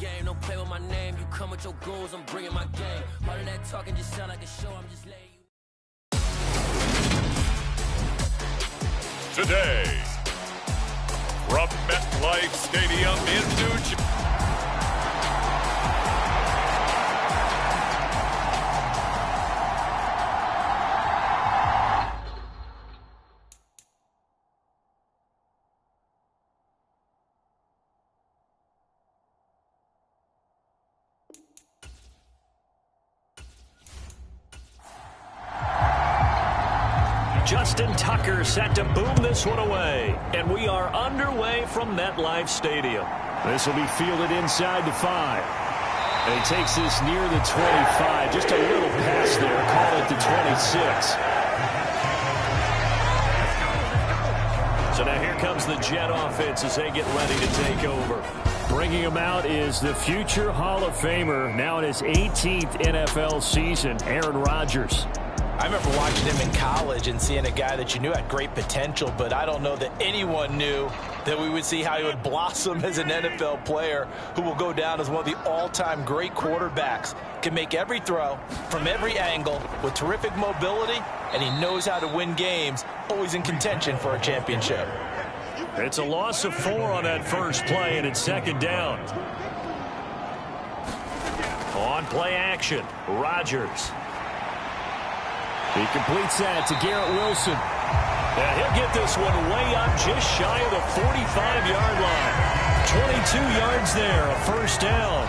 game. Don't play with my name. You come with your goons, I'm bringing my game. All of that talking just sound like a show. I'm just letting you. Today, from MetLife Stadium in New Jersey. Justin Tucker set to boom this one away. And we are underway from MetLife Stadium. This will be fielded inside the 5. And he takes this near the 25. Just a little pass there. Call it the 26. So now here comes the Jet offense as they get ready to take over. Bringing him out is the future Hall of Famer, now in his 18th NFL season, Aaron Rodgers. I remember watching him in college and seeing a guy that you knew had great potential, but I don't know that anyone knew that we would see how he would blossom as an NFL player who will go down as one of the all-time great quarterbacks. Can make every throw from every angle with terrific mobility, and he knows how to win games, always in contention for a championship. It's a loss of 4 on that first play, and it's second down. On play action, Rodgers. He completes that to Garrett Wilson. And he'll get this one way up just shy of the 45-yard line. 22 yards there, a first down.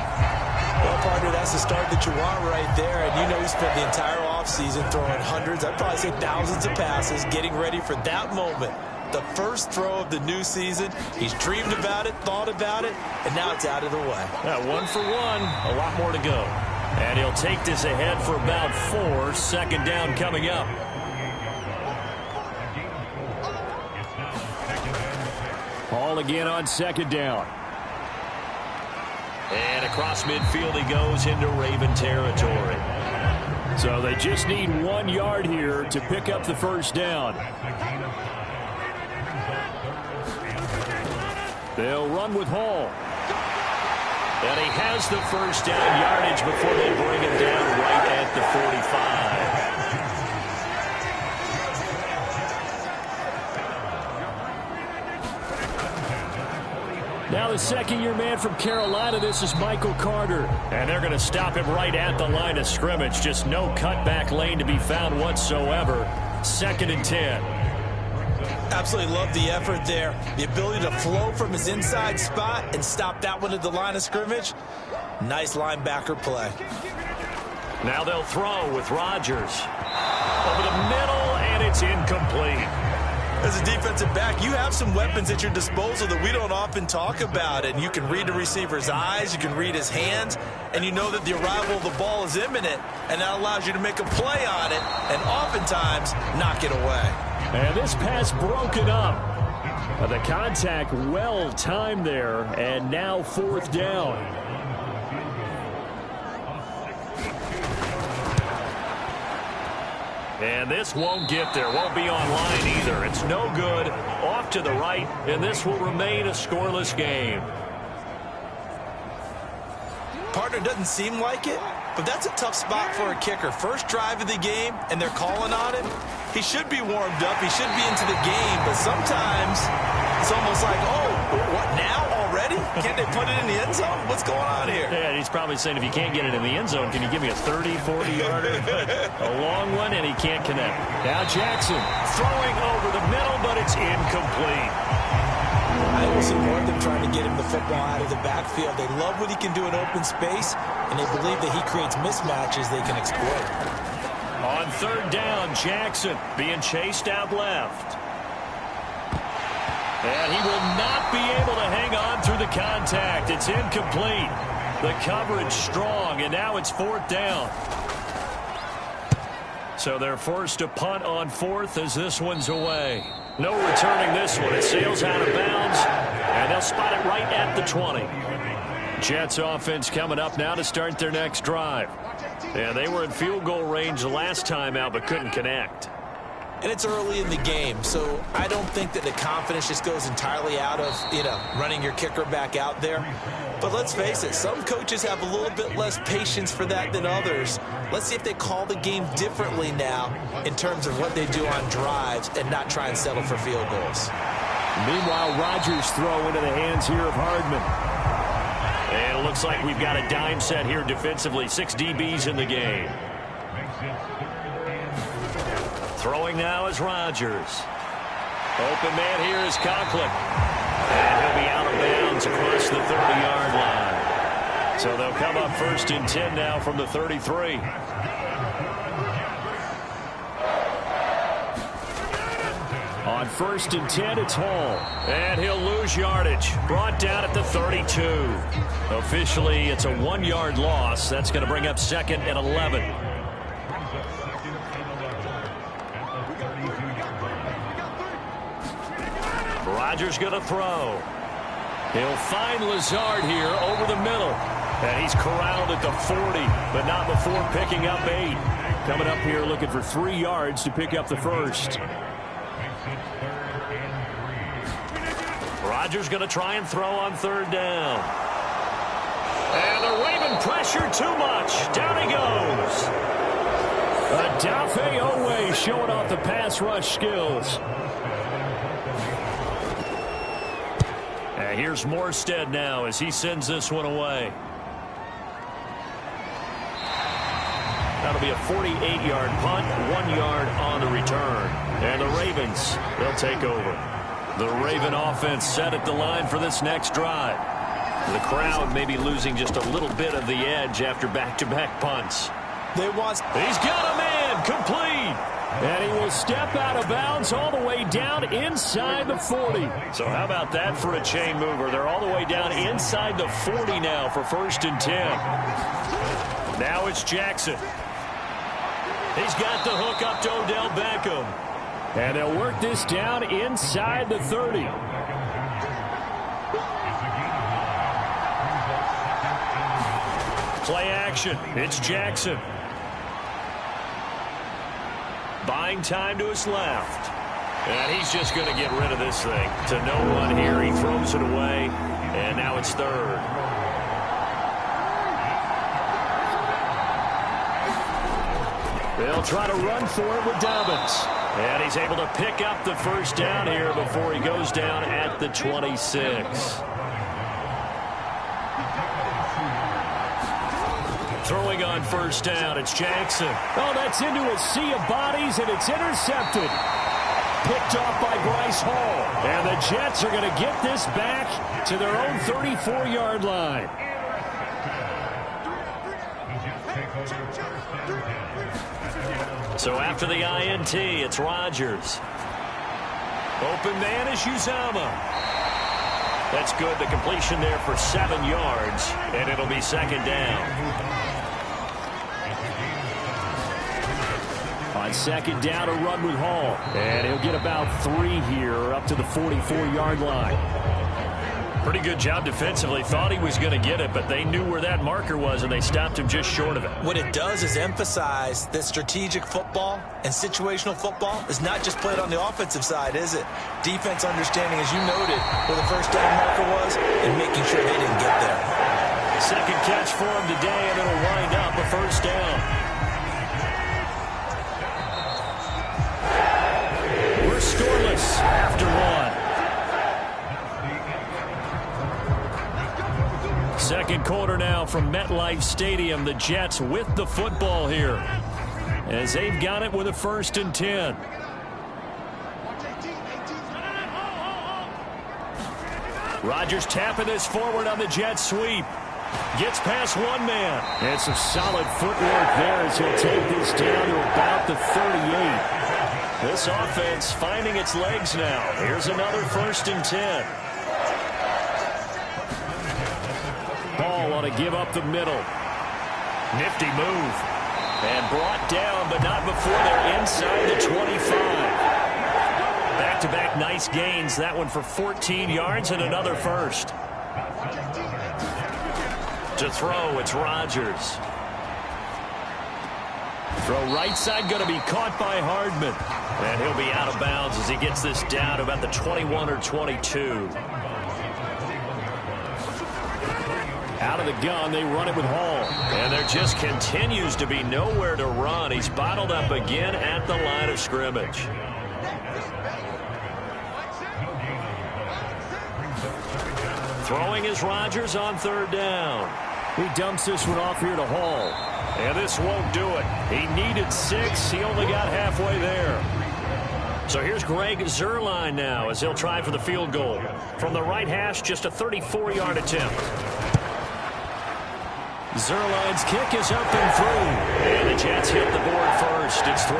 Well, partner, that's the start that you want right there. And you know he spent the entire offseason throwing hundreds, I'd probably say thousands of passes, getting ready for that moment. The first throw of the new season. He's dreamed about it, thought about it, and now it's out of the way. Yeah, 1 for 1, a lot more to go. And he'll take this ahead for about 4. Second down coming up. Ball again on second down. And across midfield he goes into Raven territory. So they just need 1 yard here to pick up the first down. They'll run with Hall. And he has the first down yardage before they bring him down right at the 45. Now the second-year man from Carolina, this is Michael Carter. And they're going to stop him right at the line of scrimmage. Just no cutback lane to be found whatsoever. 2nd and 10. Absolutely love the effort there. The ability to flow from his inside spot and stop that one at the line of scrimmage. Nice linebacker play. Now they'll throw with Rodgers. Over the middle, and it's incomplete. As a defensive back, you have some weapons at your disposal that we don't often talk about. And you can read the receiver's eyes, you can read his hands, and you know that the arrival of the ball is imminent. And that allows you to make a play on it and oftentimes knock it away. And this pass broken up. The contact well timed there, and now 4th down. And this won't get there, won't be online either. It's no good, off to the right, and this will remain a scoreless game. Partner, doesn't seem like it, but that's a tough spot for a kicker. First drive of the game, and they're calling on him. He should be warmed up. He should be into the game, but sometimes it's almost like, oh, what, now already? Can't they put it in the end zone? What's going on here? Yeah, he's probably saying, if you can't get it in the end zone, can you give me a 30, 40-yarder? A long one, and he can't connect. Now Jackson throwing over the middle, but it's incomplete. I always see more of them trying to get him the football out of the backfield. They love what he can do in open space, and they believe that he creates mismatches they can exploit. On 3rd down, Jackson being chased out left. And he will not be able to hang on through the contact. It's incomplete. The coverage strong, and now it's 4th down. So they're forced to punt on 4th as this one's away. No returning this one. It sails out of bounds, and they'll spot it right at the 20. Jets offense coming up now to start their next drive. Yeah, they were in field goal range the last time out, but couldn't connect. And it's early in the game, so I don't think that the confidence just goes entirely out of, running your kicker back out there. But let's face it, some coaches have a little bit less patience for that than others. Let's see if they call the game differently now in terms of what they do on drives and not try and settle for field goals. Meanwhile, Rodgers throw into the hands here of Hardman. And it looks like we've got a dime set here defensively. 6 DBs in the game. Throwing now is Rodgers. Open man here is Conklin. And he'll be out of bounds across the 30-yard line. So they'll come up 1st and 10 now from the 33. On 1st and 10, it's Hall. And he'll lose yardage. Brought down at the 32. Officially, it's a 1-yard loss. That's going to bring up 2nd and 11. Rodgers going to throw. He'll find Lazard here over the middle. And he's corralled at the 40, but not before picking up 8. Coming up here looking for 3 yards to pick up the first. Rodgers going to try and throw on 3rd down. And the Raven pressure too much. Down he goes. Adafe Owe showing off the pass rush skills. And here's Morstead now as he sends this one away. That'll be a 48-yard punt, 1 yard on the return. And the Ravens, they'll take over. The Raven offense set at the line for this next drive. The crowd may be losing just a little bit of the edge after back-to-back punts. He's got a man complete. And he will step out of bounds all the way down inside the 40. So how about that for a chain mover? They're all the way down inside the 40 now for 1st and 10. Now it's Jackson. He's got the hook up to Odell Beckham. And they'll work this down inside the 30. Play action. It's Jackson. Buying time to his left. And he's just going to get rid of this thing. To no one here. He throws it away. And now it's 3rd. They'll try to run for it with Dobbins. And he's able to pick up the 1st down here before he goes down at the 26. Throwing on 1st down, it's Jackson. Oh, that's into a sea of bodies, and it's intercepted. Picked off by Bryce Hall. And the Jets are going to get this back to their own 34-yard line. So after the INT, it's Rodgers. Open man is Uzama. That's good. The completion there for 7 yards, and it'll be 2nd down. On 2nd down, a run with Hall. And he'll get about 3 here up to the 44-yard line. Pretty good job defensively. Thought he was going to get it, but they knew where that marker was, and they stopped him just short of it. What it does is emphasize that strategic football and situational football is not just played on the offensive side, is it? Defense understanding, as you noted, where the 1st down marker was and making sure they didn't get there. 2nd catch for him today, and it'll wind up a 1st down. We're scoreless after 1. 2nd quarter now from MetLife Stadium. The Jets with the football here as they've got it with a 1st and 10. Rodgers tapping this forward on the jet sweep. Gets past 1 man. And some solid footwork there as he'll take this down to about the 38. This offense finding its legs now. Here's another 1st and 10. Ball on a give up the middle. Nifty move. And brought down, but not before they're inside the 25. Back-to-back nice gains. That one for 14 yards and another 1st. To throw, it's Rodgers. Throw right side going to be caught by Hardman. And he'll be out of bounds as he gets this down to about the 21 or 22. Out of the gun, they run it with Hall. And there just continues to be nowhere to run. He's bottled up again at the line of scrimmage. Throwing is Rodgers on third down. He dumps this one off here to Hall. And this won't do it. He needed 6. He only got halfway there. So here's Greg Zuerlein now as he'll try for the field goal. From the right hash, just a 34-yard attempt. Zuerlein's kick is up and through. And the Jets hit the board first. It's 3-0.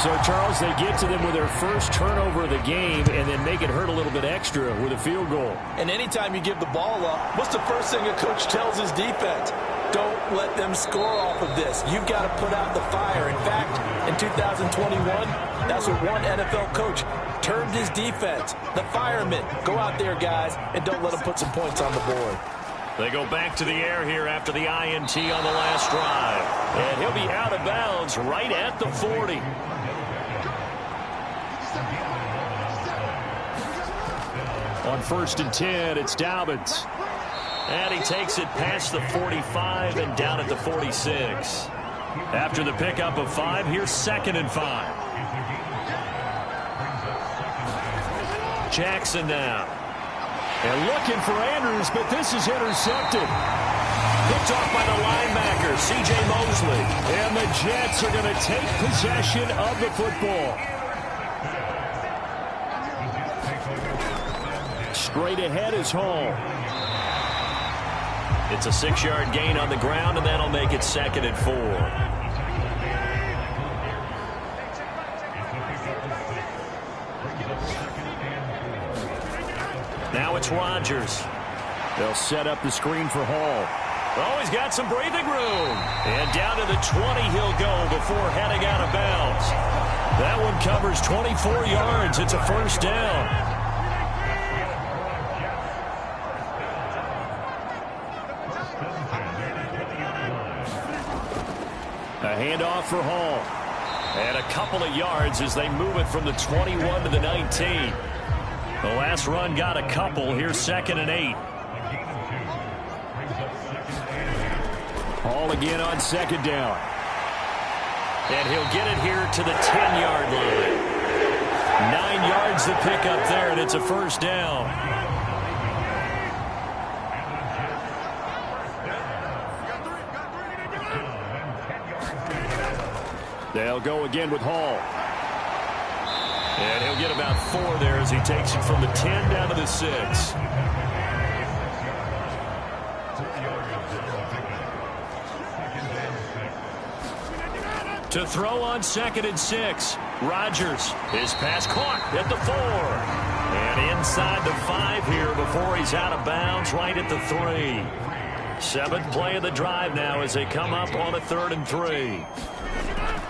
So, Charles, they get to them with their first turnover of the game and then make it hurt a little bit extra with a field goal. And anytime you give the ball up, what's the first thing a coach tells his defense? Don't let them score off of this. You've got to put out the fire. In fact, in 2021, that's what one NFL coach termed his defense. The firemen. Go out there, guys, and don't let them put some points on the board. They go back to the air here after the INT on the last drive. And he'll be out of bounds right at the 40. On 1st and 10, it's Dobbins. And he takes it past the 45 and down at the 46. After the pickup of 5, here's 2nd and 5. Jackson now. And looking for Andrews, but this is intercepted. Picked off by the linebacker, C.J. Mosley. And the Jets are going to take possession of the football. Straight ahead is Hall. It's a 6-yard gain on the ground, and that'll make it 2nd and 4. Now it's Rodgers. They'll set up the screen for Hall. Oh, he's got some breathing room. And down to the 20 he'll go before heading out of bounds. That one covers 24 yards. It's a first down. A handoff for Hall. And a couple of yards as they move it from the 21 to the 19. The last run got a couple. Here's 2nd and 8. Hall again on 2nd down. And he'll get it here to the 10-yard line. 9 yards to pick up there, and it's a first down. They'll go again with Hall. And he'll get about 4 there as he takes it from the 10 down to the 6. To throw on 2nd and 6. Rodgers. His pass caught at the 4. And inside the 5 here before he's out of bounds right at the 3. 7th play of the drive now as they come up on a 3rd and 3.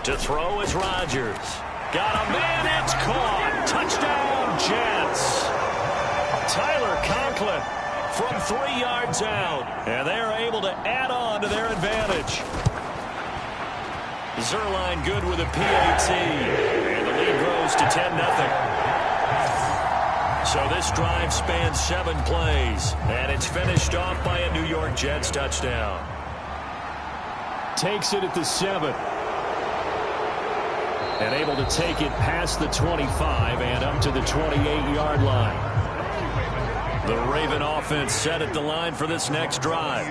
To throw is Rodgers. Got a man, it's caught. Touchdown, Jets. Tyler Conklin from 3 yards out. And they're able to add on to their advantage. Zuerlein good with a PAT. And the lead grows to 10-0. So this drive spans 7 plays. And it's finished off by a New York Jets touchdown. Takes it at the 7. And able to take it past the 25 and up to the 28-yard line. The Raven offense set at the line for this next drive.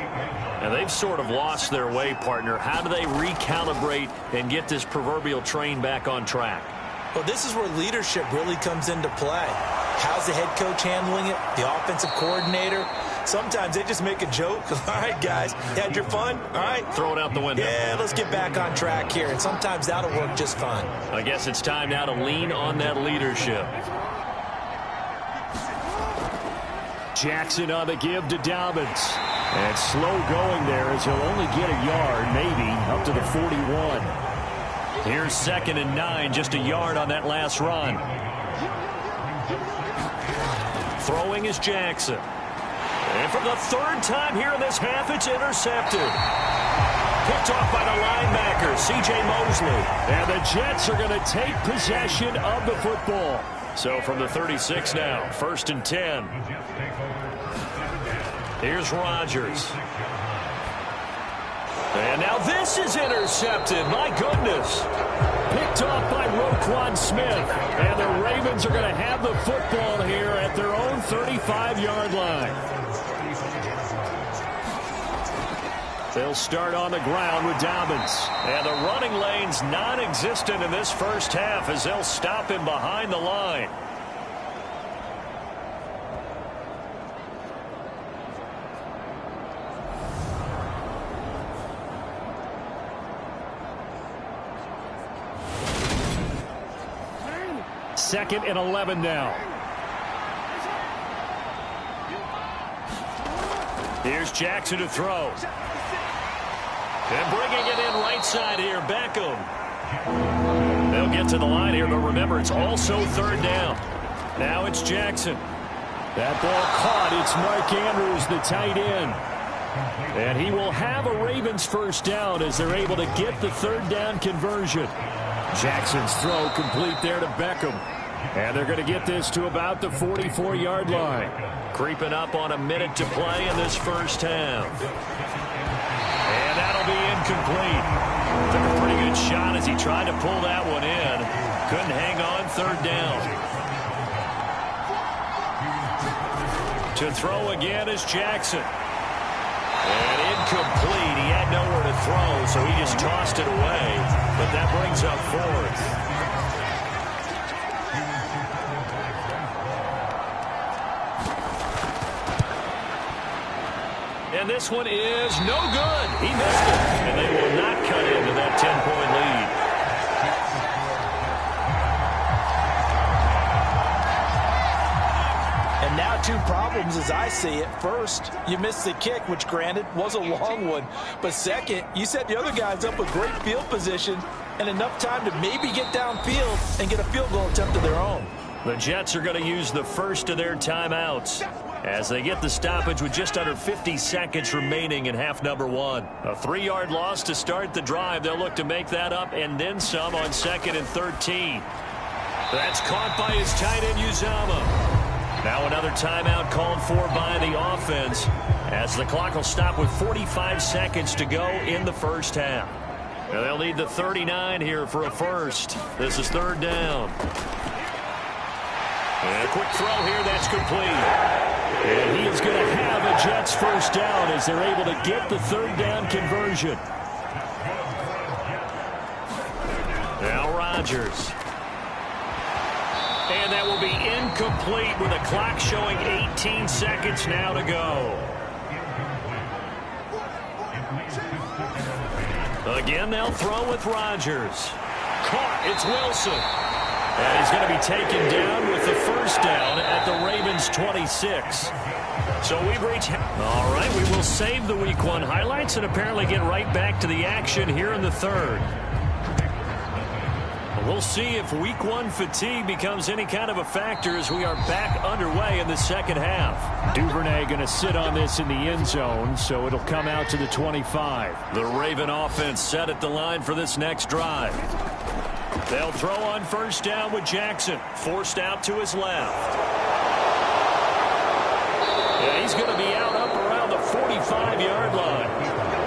And they've sort of lost their way, partner. How do they recalibrate and get this proverbial train back on track? Well, this is where leadership really comes into play. How's the head coach handling it? The offensive coordinator? Sometimes they just make a joke. All right, guys, you had your fun? All right. Throw it out the window. Yeah, let's get back on track here. And sometimes that'll work just fine. I guess it's time now to lean on that leadership. Jackson on the give to Dobbins. And slow going there as he'll only get a yard, maybe, up to the 41. Here's 2nd and 9, just a yard on that last run. Throwing is Jackson. And for the 3rd time here in this half, it's intercepted. Picked off by the linebacker, C.J. Mosley. And the Jets are going to take possession of the football. So from the 36 now, 1st and 10. Here's Rodgers. And now this is intercepted. My goodness. Picked off by Roquan Smith. And the Ravens are going to have the football here at their own 35-yard line. They'll start on the ground with Dobbins. And the running lane's non-existent in this first half as they'll stop him behind the line. Second and 11 now. Here's Jackson to throw. And bringing it in right side here, Beckham. They'll get to the line here, but remember, it's also 3rd down. Now it's Jackson. That ball caught. It's Mark Andrews, the tight end. And he will have a Ravens first down as they're able to get the 3rd down conversion. Jackson's throw complete there to Beckham. And they're going to get this to about the 44-yard line. Creeping up on a minute to play in this first half. And that'll be incomplete. Took a pretty good shot as he tried to pull that one in. Couldn't hang on 3rd down. To throw again is Jackson. And incomplete. He had nowhere to throw, so he just tossed it away. But that brings up 4th. And this one is no good. He missed it. And they will not cut into that 10-point lead. And now 2 problems as I see it. First, you missed the kick, which granted was a long one. But second, you set the other guys up with great field position and enough time to maybe get downfield and get a field goal attempt of their own. The Jets are going to use the first of their timeouts as they get the stoppage with just under 50 seconds remaining in half number 1. A 3-yard loss to start the drive. They'll look to make that up and then some on 2nd and 13. That's caught by his tight end, Uzama. Now another timeout called for by the offense as the clock will stop with 45 seconds to go in the first half. Now they'll need the 39 here for a first. This is 3rd down. And a quick throw here, that's complete. And he is going to have a Jets first down as they're able to get the 3rd down conversion. Now Rodgers. And that will be incomplete with the clock showing 18 seconds now to go. Again, they'll throw with Rodgers. Caught, it's Wilson. And he's going to be taken down with the first down at the Ravens 26. So we've reached... All right, we will save the Week 1 highlights and apparently get right back to the action here in the 3rd. We'll see if Week 1 fatigue becomes any kind of a factor as we are back underway in the second half. Duvernay going to sit on this in the end zone, so it'll come out to the 25. The Raven offense set at the line for this next drive. They'll throw on first down with Jackson, forced out to his left. Yeah, he's going to be out up around the 45-yard line.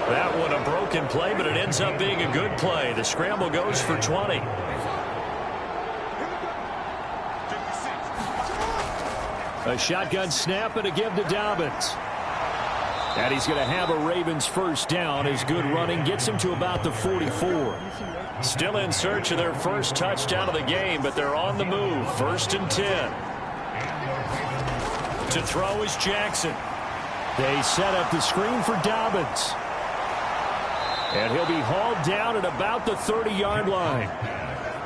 That one a broken play, but it ends up being a good play. The scramble goes for 20. A shotgun snap and a give to Dobbins. And he's going to have a Ravens first down. His good running gets him to about the 44. Still in search of their first touchdown of the game, but they're on the move. 1st and 10. To throw is Jackson. They set up the screen for Dobbins. And he'll be hauled down at about the 30-yard line.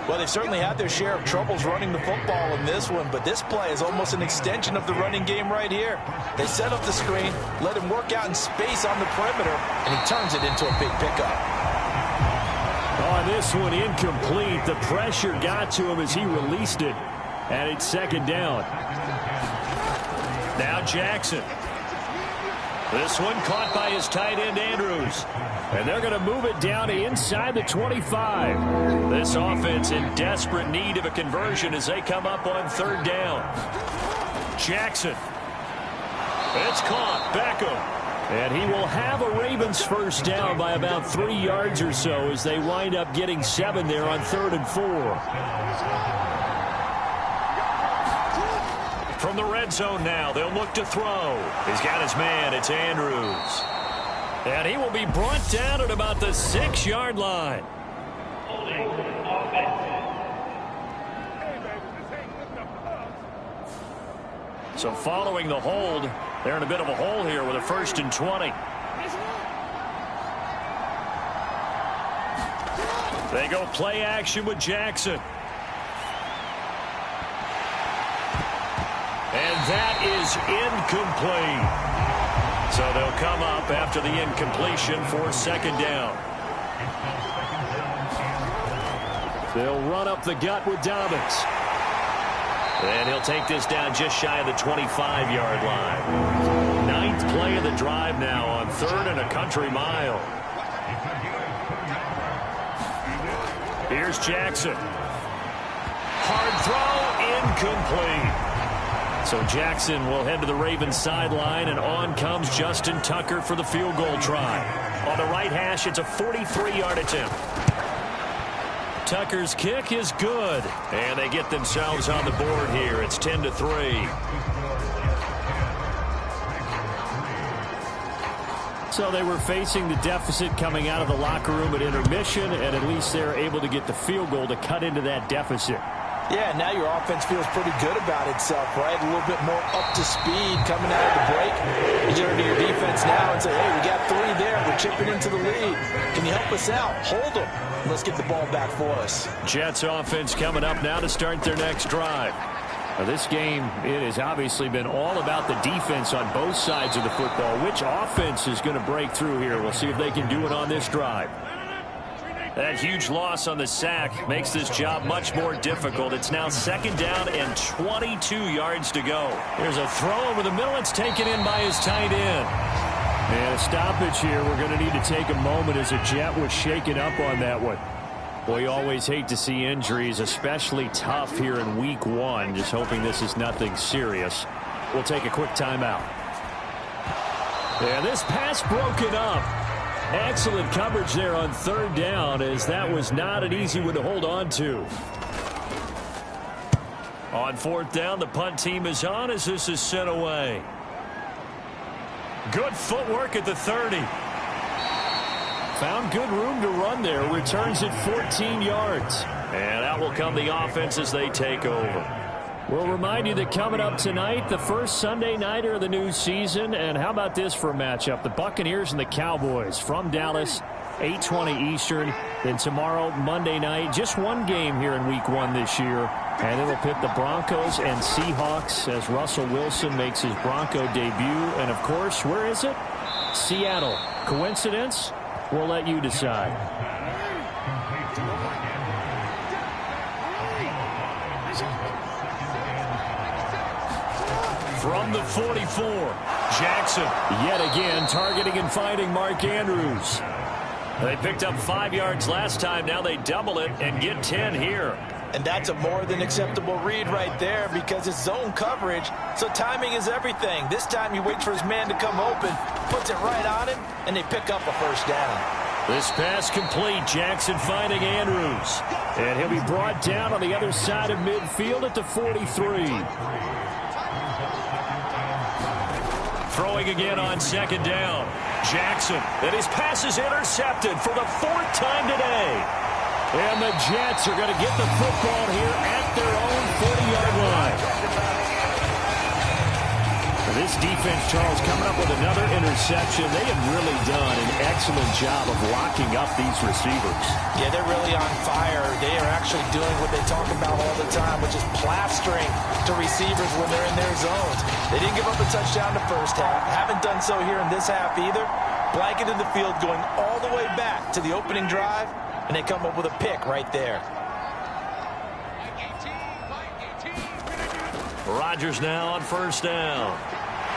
Well, they've certainly had their share of troubles running the football in this one, but this play is almost an extension of the running game right here. They set up the screen, let him work out in space on the perimeter, and he turns it into a big pickup. On this one, incomplete. The pressure got to him as he released it, and it's 2nd down. Now Jackson. This one caught by his tight end, Andrews. And they're going to move it down to inside the 25. This offense in desperate need of a conversion as they come up on third down. Jackson. It's caught. Beckham. And he will have a Ravens first down by about 3 yards or so as they wind up getting 7 there on 3rd and 4. From the red zone now, they'll look to throw. He's got his man. It's Andrews. And he will be brought down at about the 6-yard line. So following the hold, they're in a bit of a hole here with a 1st and 20. They go play action with Jackson. And that is incomplete. So they'll come up after the incompletion for 2nd down. They'll run up the gut with Dobbins. And he'll take this down just shy of the 25-yard line. 9th play of the drive now on 3rd and a country mile. Here's Jackson. Hard throw, incomplete. So Jackson will head to the Ravens sideline, and on comes Justin Tucker for the field goal try. On the right hash, it's a 43-yard attempt. Tucker's kick is good, and they get themselves on the board here. It's 10-3. So they were facing the deficit coming out of the locker room at intermission, and at least they're able to get the field goal to cut into that deficit. Yeah, now your offense feels pretty good about itself, right? A little bit more up to speed coming out of the break. You turn to your defense now and say, hey, we got 3 there. We're chipping into the lead. Can you help us out? Hold them. Let's get the ball back for us. Jets offense coming up now to start their next drive. Now this game, it has obviously been all about the defense on both sides of the football. Which offense is going to break through here? We'll see if they can do it on this drive. That huge loss on the sack makes this job much more difficult. It's now 2nd down and 22 yards to go. There's a throw over the middle. It's taken in by his tight end. And a stoppage here. We're going to need to take a moment as a Jet was shaken up on that one. Boy, you always hate to see injuries, especially tough here in week 1. Just hoping this is nothing serious. We'll take a quick timeout. And this pass broken up. Excellent coverage there on 3rd down, as that was not an easy one to hold on to. On 4th down, the punt team is on as this is sent away. Good footwork at the 30. Found good room to run there. Returns it 14 yards. And out will come the offense as they take over. We'll remind you that coming up tonight, the first Sunday nighter of the new season. And how about this for a matchup? The Buccaneers and the Cowboys from Dallas, 8:20 Eastern. Then tomorrow, Monday night, just one game here in week 1 this year. And it'll pit the Broncos and Seahawks as Russell Wilson makes his Bronco debut. And, of course, where is it? Seattle. Coincidence? We'll let you decide. From the 44, Jackson yet again targeting and finding Mark Andrews. They picked up 5 yards last time. Now they double it and get 10 here. And that's a more than acceptable read right there because it's zone coverage, so timing is everything. This time you wait for his man to come open, puts it right on him, and they pick up a first down. This pass complete. Jackson finding Andrews. And he'll be brought down on the other side of midfield at the 43. Throwing again on 2nd down. Jackson, and his pass is intercepted for the 4th time today. And the Jets are going to get the football here at their own 40-yard line. This defense, Charles, coming up with another interception. They have really done an excellent job of locking up these receivers. Yeah, they're really on fire. They are actually doing what they talk about all the time, which is plastering to receivers when they're in their zones. They didn't give up a touchdown the first half. Haven't done so here in this half either. Blanketed the field going all the way back to the opening drive, and they come up with a pick right there. Rodgers now on 1st down.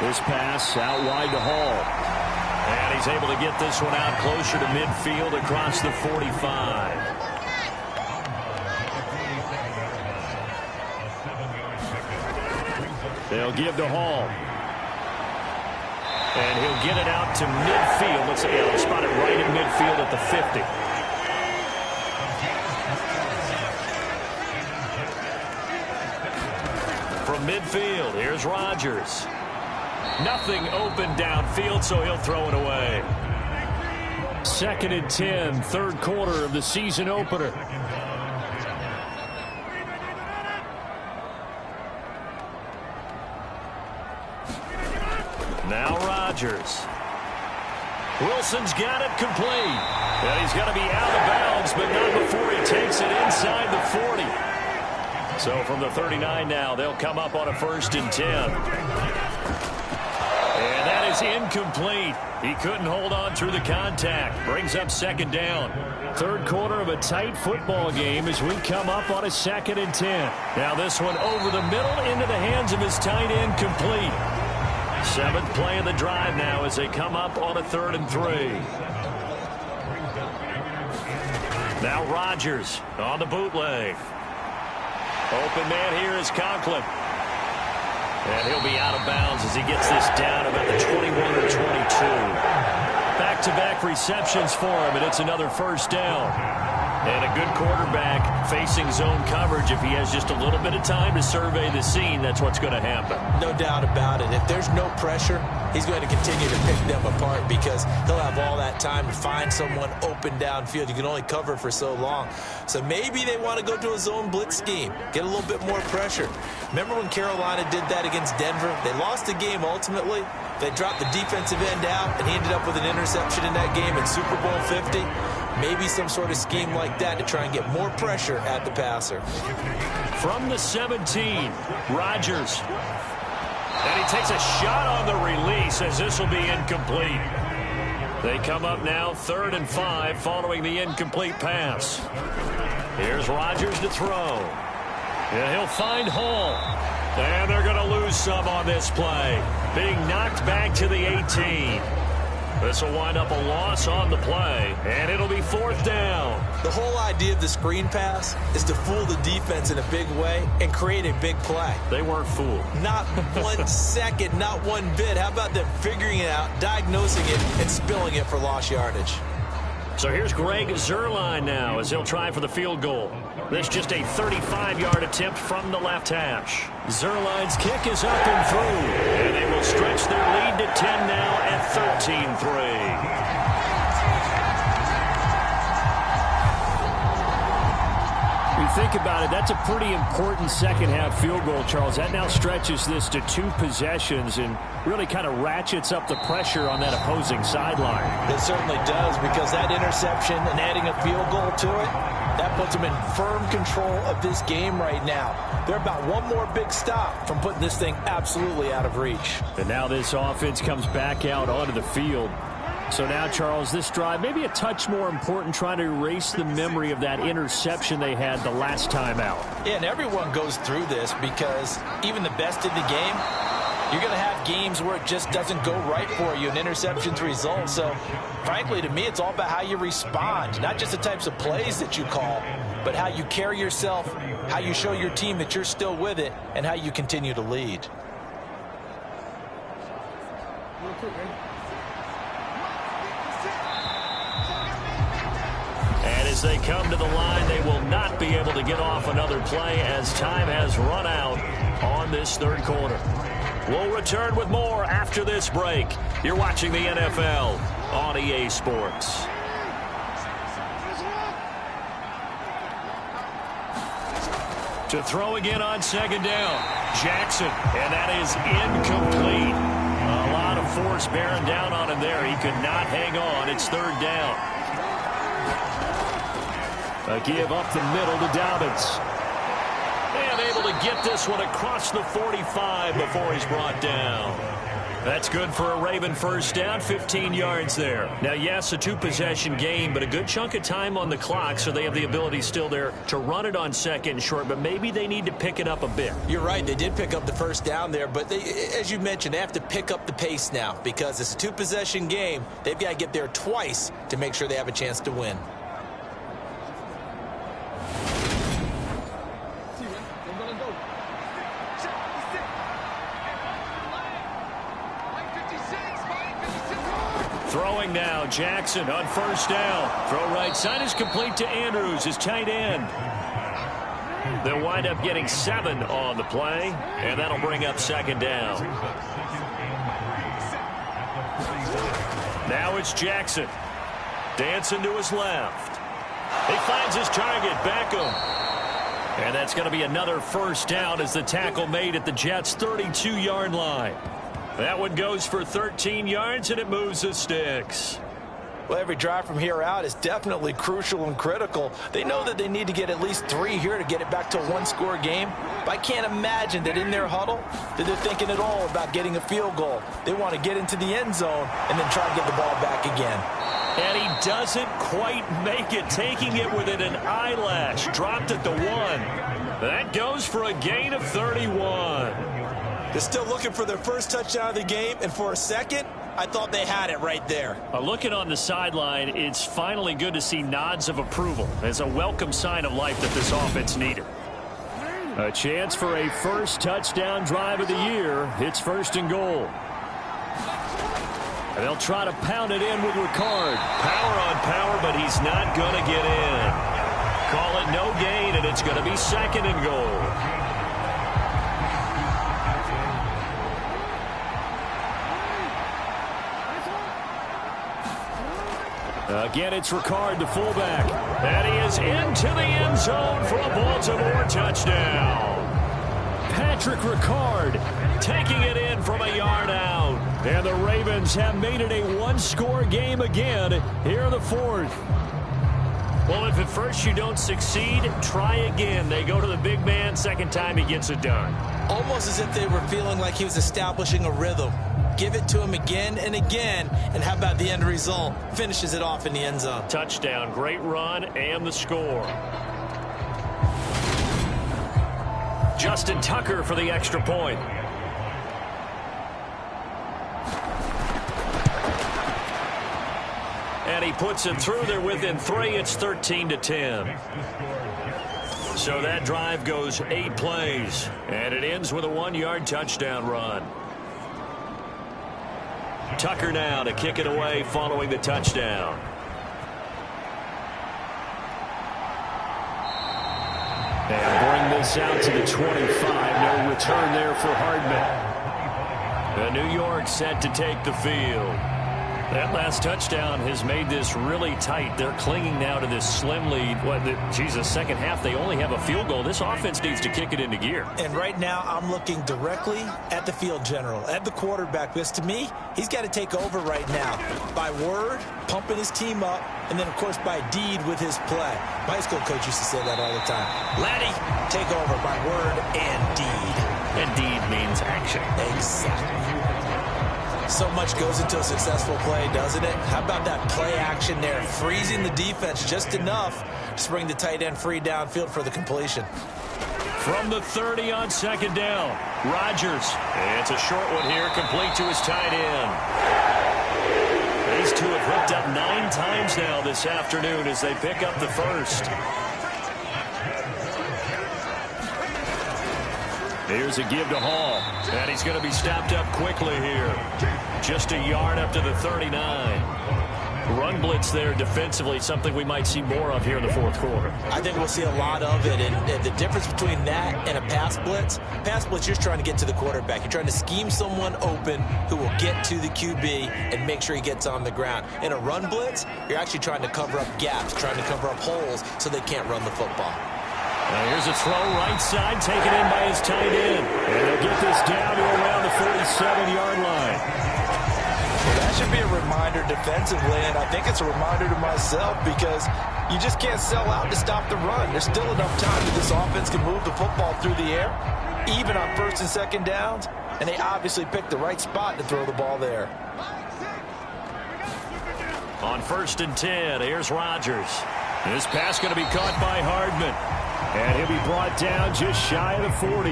This pass out wide to Hall. And he's able to get this one out closer to midfield across the 45. They'll give to Hall. And he'll get it out to midfield. Let's see, he'll spot it right in midfield at the 50. From midfield, here's Rodgers. Nothing open downfield, so he'll throw it away. 2nd and 10, third quarter of the season opener. Now Rodgers. Wilson's got it complete. And he's going to be out of bounds, but not before he takes it inside the 40. So from the 39 now, they'll come up on a 1st and 10. And that is incomplete. He couldn't hold on through the contact. Brings up 2nd down. Third quarter of a tight football game as we come up on a 2nd and 10. Now this one over the middle into the hands of his tight end, complete. 7th play of the drive now as they come up on a 3rd and 3. Now Rodgers on the bootleg. Open man here is Conklin. And he'll be out of bounds as he gets this down about the 21 or 22. Back-to-back receptions for him, and it's another 1st down. And a good quarterback facing zone coverage. If he has just a little bit of time to survey the scene, that's what's going to happen. No doubt about it. If there's no pressure, he's going to continue to pick them apart because he'll have all that time to find someone open downfield. You can only cover for so long. So maybe they want to go to a zone blitz scheme, get a little bit more pressure. Remember when Carolina did that against Denver? They lost the game ultimately. They dropped the defensive end out, and he ended up with an interception in that game in Super Bowl 50. Maybe some sort of scheme like that to try and get more pressure at the passer. From the 17, Rodgers. And he takes a shot on the release as this will be incomplete. They come up now 3rd and 5 following the incomplete pass. Here's Rodgers to throw. And he'll find Hall. And they're going to lose some on this play. Being knocked back to the 18. This will wind up a loss on the play, and it'll be 4th down. The whole idea of the screen pass is to fool the defense in a big way and create a big play. They weren't fooled. Not 1 second, not one bit. How about them figuring it out, diagnosing it, and spilling it for lost yardage? So here's Greg Zuerlein now as he'll try for the field goal. This just a 35-yard attempt from the left hash. Zuerlein's kick is up and through. And they will stretch their lead to 10 now at 13-3. You think about it, that's a pretty important second-half field goal, Charles. That now stretches this to 2 possessions and really kind of ratchets up the pressure on that opposing sideline. It certainly does, because that interception and adding a field goal to it, that puts them in firm control of this game right now. They're about one more big stop from putting this thing absolutely out of reach. And now this offense comes back out onto the field. So now, Charles, this drive maybe a touch more important, trying to erase the memory of that interception they had the last time out. Yeah, and everyone goes through this because even the best in the game, you're going to have games where it just doesn't go right for you, and interceptions result. So, frankly, to me, it's all about how you respond, not just the types of plays that you call, but how you carry yourself, how you show your team that you're still with it, and how you continue to lead. And as they come to the line, they will not be able to get off another play as time has run out on this 3rd quarter. We'll return with more after this break. You're watching the NFL on EA Sports. To throw again on 2nd down, Jackson, and that is incomplete. A lot of force bearing down on him there. He could not hang on. It's 3rd down. A give up the middle to Dobbins. And able to get this one across the 45 before he's brought down. That's good for a Raven first down, 15 yards there. Now, yes, a two-possession game, but a good chunk of time on the clock, so they have the ability still there to run it on second and short, but maybe they need to pick it up a bit. You're right. They did pick up the first down there, but as you mentioned, they have to pick up the pace now because it's a two-possession game. They've got to get there twice to make sure they have a chance to win. Throwing now, Jackson on first down. Throw right side is complete to Andrews, his tight end. They'll wind up getting 7 on the play, and that'll bring up second down. Now it's Jackson. Dancing to his left. He finds his target, Beckham. And that's going to be another first down as the tackle made at the Jets' 32-yard line. That one goes for 13 yards, and it moves the sticks. Well, every drive from here out is definitely crucial and critical. They know that they need to get at least 3 here to get it back to a one-score game. But I can't imagine that in their huddle that they're thinking at all about getting a field goal. They want to get into the end zone and then try to get the ball back again. And he doesn't quite make it, taking it within an eyelash. Dropped at the 1. That goes for a gain of 31. They're still looking for their first touchdown of the game, and for a second, I thought they had it right there. Looking on the sideline, it's finally good to see nods of approval as a welcome sign of life that this offense needed. A chance for a first touchdown drive of the year. It's first and goal. And they'll try to pound it in with Ricard. Power on power, but he's not going to get in. Call it no gain, and it's going to be second and goal. Again, it's Ricard, the fullback. And he is into the end zone for a Baltimore touchdown. Patrick Ricard taking it in from a yard out. And the Ravens have made it a one-score game again here in the fourth. Well, if at first you don't succeed, try again. They go to the big man. Second time he gets it done. Almost as if they were feeling like he was establishing a rhythm. Give it to him again and again, and how about the end result? Finishes it off in the end zone. Touchdown, great run, and the score. Justin Tucker for the extra point. And he puts it through there within 3. It's 13-10. So that drive goes 8 plays, and it ends with a 1-yard touchdown run. Tucker now to kick it away following the touchdown. And bring this out to the 25. No return there for Hardman. New York set to take the field. That last touchdown has made this really tight. They're clinging now to this slim lead. Second half, they only have a field goal. This offense needs to kick it into gear. And right now, I'm looking directly at the field general, at the quarterback, because to me, he's got to take over right now. By word, pumping his team up, and then, of course, by deed with his play. My high school coach used to say that all the time. Laddie, take over by word and deed. And deed means action. Exactly. So much goes into a successful play, doesn't it? How about that play action there? Freezing the defense just enough to bring the tight end free downfield for the completion. From the 30 on second down, Rodgers. It's a short one here, complete to his tight end. These two have hooked up 9 times now this afternoon as they pick up the first. Here's a give to Hall, and he's going to be stopped up quickly here. Just a yard up to the 39. Run blitz there defensively, something we might see more of here in the fourth quarter. I think we'll see a lot of it, and the difference between that and a pass blitz, you're trying to get to the quarterback. You're trying to scheme someone open who will get to the QB and make sure he gets on the ground. In a run blitz, you're actually trying to cover up gaps, trying to cover up holes so they can't run the football. Now here's a throw right side, taken in by his tight end. And they'll get this down to around the 47-yard line. Well, that should be a reminder defensively, and I think it's a reminder to myself because you just can't sell out to stop the run. There's still enough time that this offense can move the football through the air. Even on first and second downs, And they obviously picked the right spot to throw the ball there. On 1st and 10, here's Rodgers. This pass going to be caught by Hardman. And he'll be brought down just shy of the 40.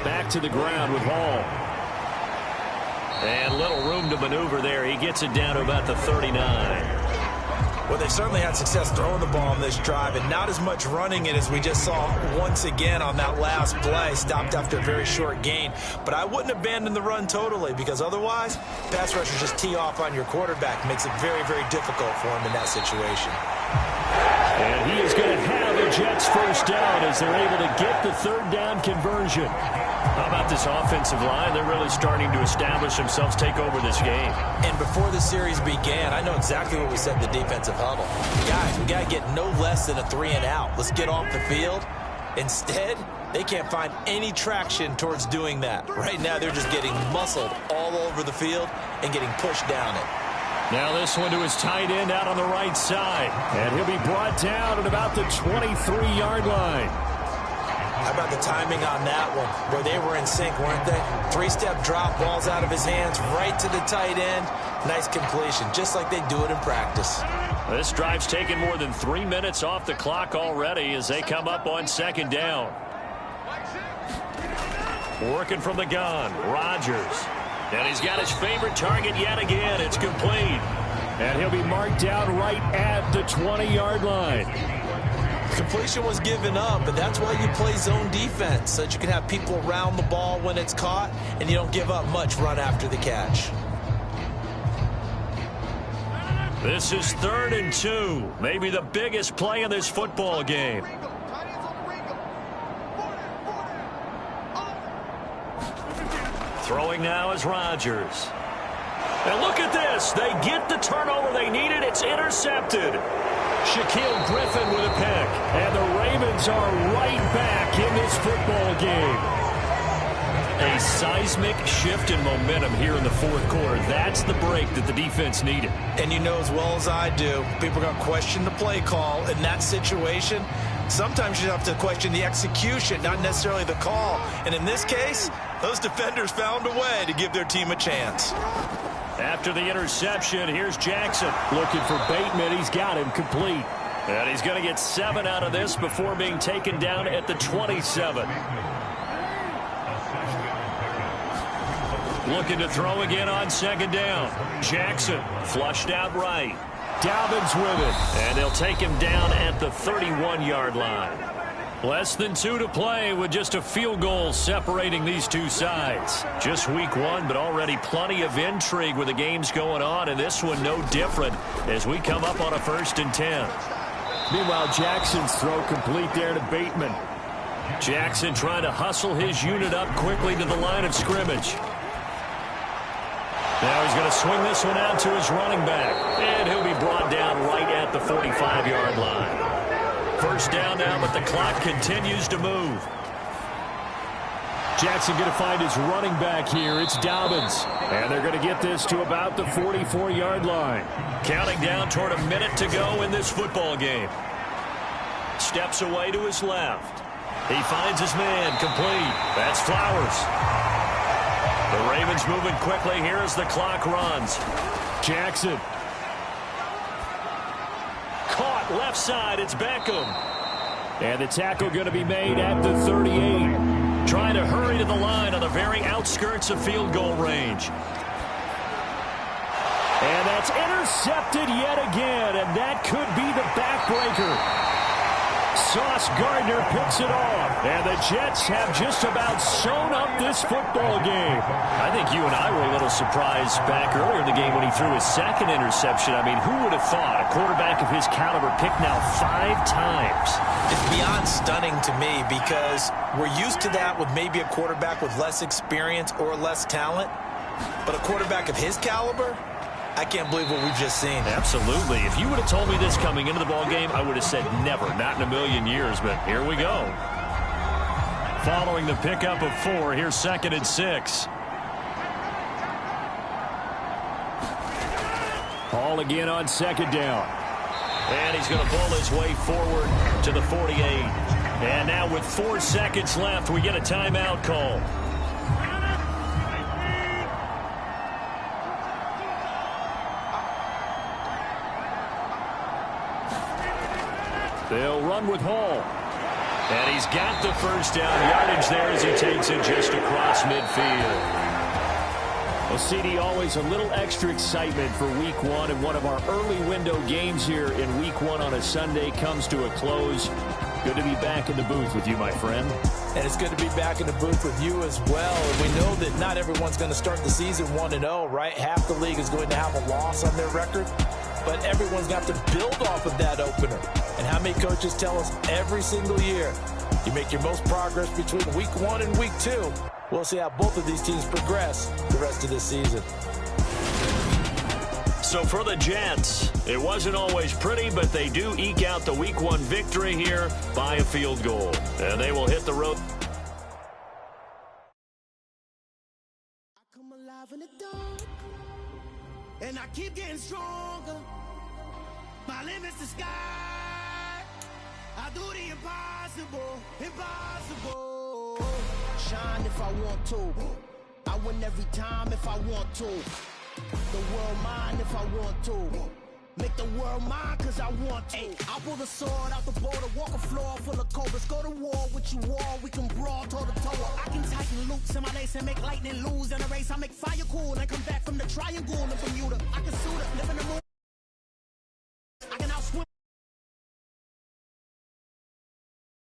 Back to the ground with Hall. And little room to maneuver there. He gets it down to about the 39. Well, they certainly had success throwing the ball on this drive, and not as much running it as we just saw once again on that last play. Stopped after a very short gain. But I wouldn't abandon the run totally, because otherwise, pass rushers just tee off on your quarterback. Makes it very, very difficult for him in that situation. And he is going to have the Jets first down as they're able to get the third down conversion. How about this offensive line? They're really starting to establish themselves, take over this game. And before the series began, I know exactly what we said in the defensive huddle. Guys, we got to get no less than a 3-and-out. Let's get off the field. Instead, they can't find any traction towards doing that. Right now, they're just getting muscled all over the field and getting pushed down it. Now this one to his tight end out on the right side. And he'll be brought down at about the 23-yard line. How about the timing on that one? Where they were in sync, weren't they? 3-step drop, balls out of his hands, right to the tight end. Nice completion, just like they do it in practice. This drive's taken more than 3 minutes off the clock already as they come up on 2nd down. Working from the gun, Rodgers. And he's got his favorite target yet again. It's complete. And he'll be marked down right at the 20-yard line. Completion was given up, but that's why you play zone defense, so that you can have people around the ball when it's caught, and you don't give up much run after the catch. This is 3rd and 2. Maybe the biggest play in this football game. Throwing now is Rodgers. And look at this. They get the turnover they needed. It's intercepted. Shaquille Griffin with a pick. And the Ravens are right back in this football game. A seismic shift in momentum here in the 4th quarter. That's the break that the defense needed. And you know as well as I do, people are going to question the play call in that situation. Sometimes you have to question the execution, not necessarily the call. And in this case, those defenders found a way to give their team a chance. After the interception, here's Jackson. Looking for Bateman. He's got him complete. And he's going to get 7 out of this before being taken down at the 27. Looking to throw again on 2nd down. Jackson flushed out right. Dobbins with it. And they'll take him down at the 31-yard line. Less than 2 to play with just a field goal separating these two sides. Just week 1, but already plenty of intrigue with the games going on, and this one no different as we come up on a 1st and 10. Meanwhile, Jackson's throw complete there to Bateman. Jackson trying to hustle his unit up quickly to the line of scrimmage. Now he's going to swing this one out to his running back, and he'll be brought down right at the 45-yard line. 1st down now, but the clock continues to move. Jackson going to find his running back here. It's Dobbins. And they're going to get this to about the 44-yard line. Counting down toward a minute to go in this football game. Steps away to his left. He finds his man complete. That's Flowers. The Ravens moving quickly here as the clock runs. Jackson. Caught left side. It's Beckham. And the tackle going to be made at the 38. Trying to hurry to the line on the very outskirts of field goal range. And that's intercepted yet again. And that could be the backbreaker. Sauce Gardner picks it off. And the Jets have just about sewn up this football game. I think you and I were a little surprised back earlier in the game when he threw his 2nd interception. I mean, who would have thought a quarterback of his caliber picked now 5 times? It's beyond stunning to me because we're used to that with maybe a quarterback with less experience or less talent. But a quarterback of his caliber, I can't believe what we've just seen. Absolutely. If you would have told me this coming into the ball game, I would have said never, not in a million years. But here we go. Following the pickup of 4, here's 2nd and 6. Hall again on 2nd down. And he's going to pull his way forward to the 48. And now with 4 seconds left, we get a timeout call. They'll run with Hall. And he's got the first down yardage there as he takes it just across midfield. Well, CD, always a little extra excitement for Week 1, and one of our early window games here in Week 1 on a Sunday comes to a close. Good to be back in the booth with you, my friend. And it's good to be back in the booth with you as well. And we know that not everyone's going to start the season 1-0, right? Half the league is going to have a loss on their record. But everyone's got to build off of that opener. And how many coaches tell us every single year, you make your most progress between Week 1 and Week 2. We'll see how both of these teams progress the rest of this season. So for the Jets, it wasn't always pretty, but they do eke out the Week 1 victory here by a field goal. And they will hit the road. I come alive in the dark, and I keep getting stronger. My limit's the sky. I do the impossible, impossible. Shine if I want to. I win every time if I want to. The world mine if I want to. Make the world mine cause I want to. I pull the sword out the border, walk a floor full of cobras. Go to war with you all, we can brawl toe to toe. I can tighten loops in my lace and make lightning lose in a race. I make fire cool and come back from the triangle and Bermuda. I can suit it, live in the moon.